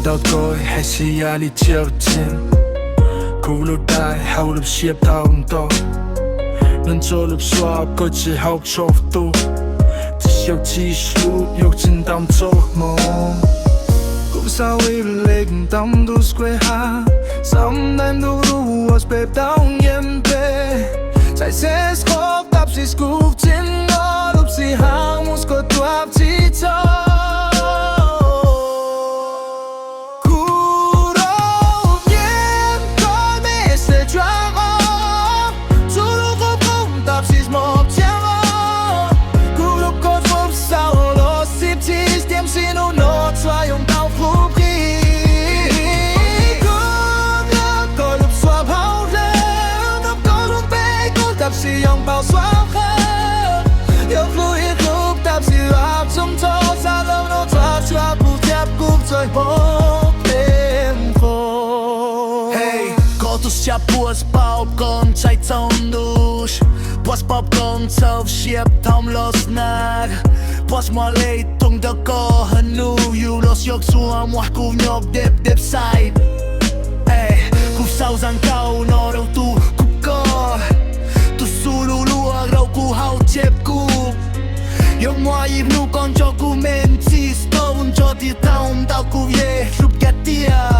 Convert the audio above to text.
der går i hasiali tjevtin Kulu dai haulup siep taum to Nen tolup swab gå til havtsof du Til sjov ti slut yok til dam tog mo Kum sao i læggen dam du skwe ha Sammen dem du du os beb down hjem bag Sai ses krop dap si skuf til når du si hang musko du ap ti to Si ông bao xóa khơi yêu vui lúc tập si áp trong thô xa lâu nó thoát cho cuộc đẹp cũng rơi bóng đêm khô Hey, có tu xia buas bao con chạy trong dush Buas bao con sâu xiếp thông los nag Buas mua lây tung đỡ có hân nu You los yok xua mua cú nhọc đẹp đẹp sai Hey, cúp sau rằng cao nó đâu tu cúp co Sululua rau ku hau chep ku Yung mua im nu con cho ku men si stone cho ti taum tao ku ye Rup gatia